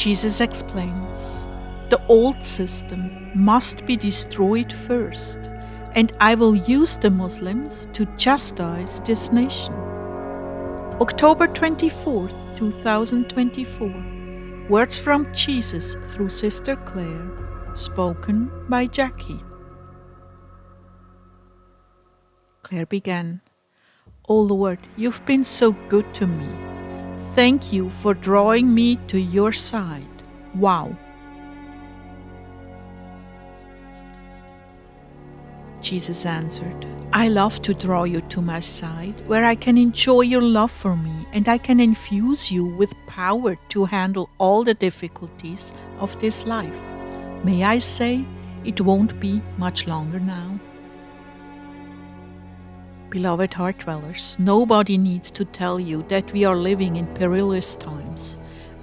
Jesus explains, the old system must be destroyed first, and I will use the Muslims to chastise this nation. October 24th, 2024. Words from Jesus through Sister Clare, spoken by Jackie. Clare began, "O Lord, you've been so good to me. Thank you for drawing me to your side. Wow." Jesus answered, "I love to draw you to my side, where I can enjoy your love for me and I can infuse you with power to handle all the difficulties of this life. May I say, it won't be much longer now." Beloved Heartdwellers, nobody needs to tell you that we are living in perilous times.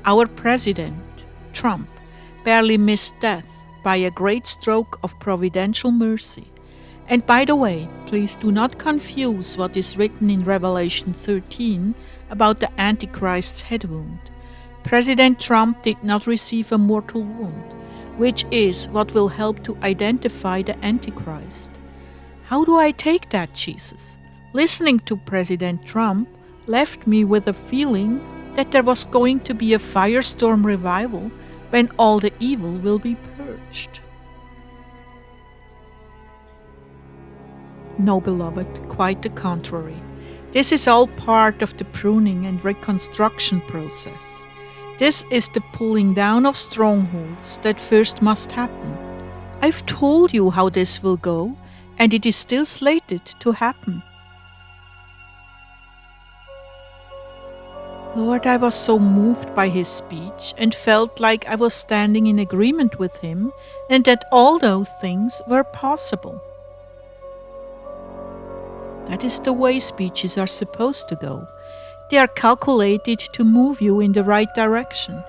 Our president, Trump, barely missed death by a great stroke of providential mercy. And by the way, please do not confuse what is written in Revelation 13 about the antichrist's head wound. President Trump did not receive a mortal wound, which is what will help to identify the antichrist. How do I take that, Jesus? Listening to President Trump left me with a feeling that there was going to be a firestorm revival when all the evil will be purged. No, beloved, quite the contrary. This is all part of the pruning and reconstruction process. This is the pulling down of strongholds that first must happen. I've told you how this will go, and it is still slated to happen. Lord, I was so moved by his speech and felt like I was standing in agreement with him and that all those things were possible. That is the way speeches are supposed to go. They are calculated to move you in the right direction.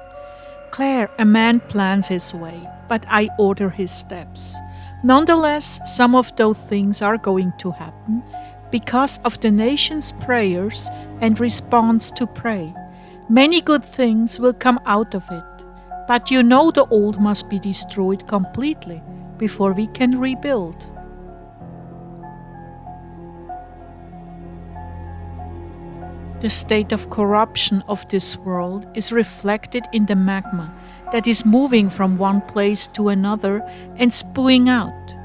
Clare, a man plans his way, but I order his steps. Nonetheless, some of those things are going to happen because of the nation's prayers and response to pray. Many good things will come out of it, but you know the old must be destroyed completely before we can rebuild. The state of corruption of this world is reflected in the magma that is moving from one place to another and spewing out.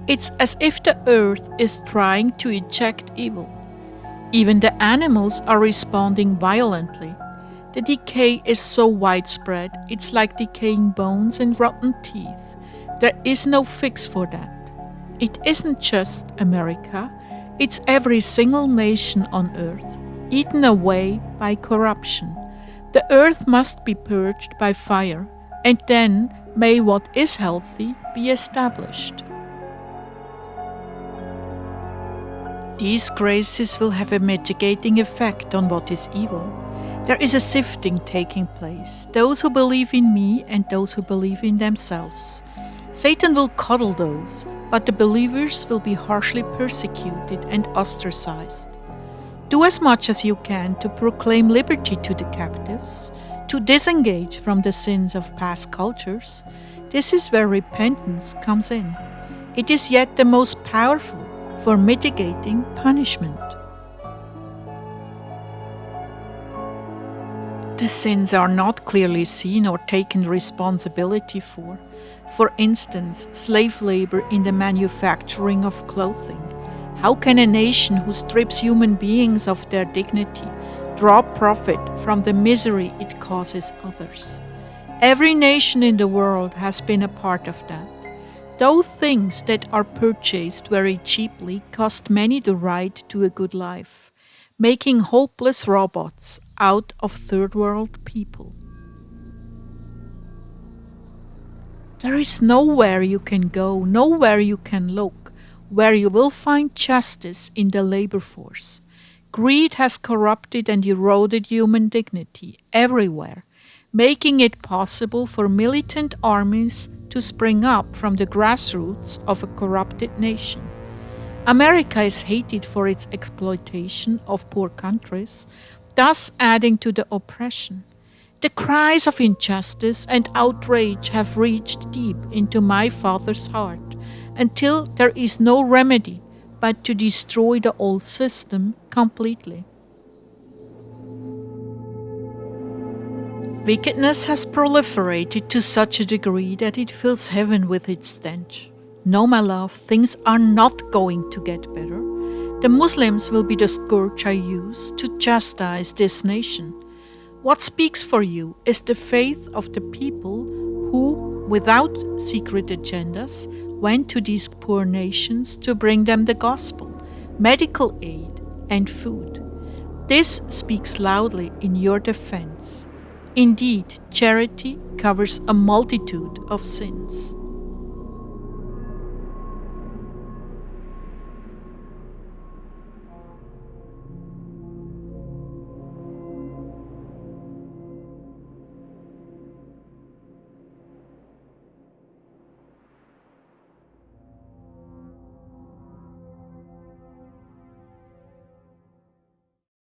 It's as if the earth is trying to eject evil. Even the animals are responding violently. The decay is so widespread, it's like decaying bones and rotten teeth. There is no fix for that. It isn't just America, it's every single nation on earth, eaten away by corruption. The earth must be purged by fire, and then may what is healthy be established. These graces will have a mitigating effect on what is evil. There is a sifting taking place, those who believe in me and those who believe in themselves. Satan will coddle those, but the believers will be harshly persecuted and ostracized. Do as much as you can to proclaim liberty to the captives, to disengage from the sins of past cultures. This is where repentance comes in. It is yet the most powerful for mitigating punishment. The sins are not clearly seen or taken responsibility for. For instance, slave labor in the manufacturing of clothing. How can a nation who strips human beings of their dignity draw profit from the misery it causes others? Every nation in the world has been a part of that. Those things that are purchased very cheaply cost many the right to a good life, making hopeless robots out of third world people. There is nowhere you can go, nowhere you can look, where you will find justice in the labor force. Greed has corrupted and eroded human dignity everywhere, making it possible for militant armies to spring up from the grassroots of a corrupted nation. America is hated for its exploitation of poor countries, thus adding to the oppression. The cries of injustice and outrage have reached deep into my Father's heart until there is no remedy but to destroy the old system completely. Wickedness has proliferated to such a degree that it fills heaven with its stench. No, my love, things are not going to get better. The Muslims will be the scourge I use to chastise this nation. What speaks for you is the faith of the people who, without secret agendas, went to these poor nations to bring them the gospel, medical aid, and food. This speaks loudly in your defense. Indeed, charity covers a multitude of sins.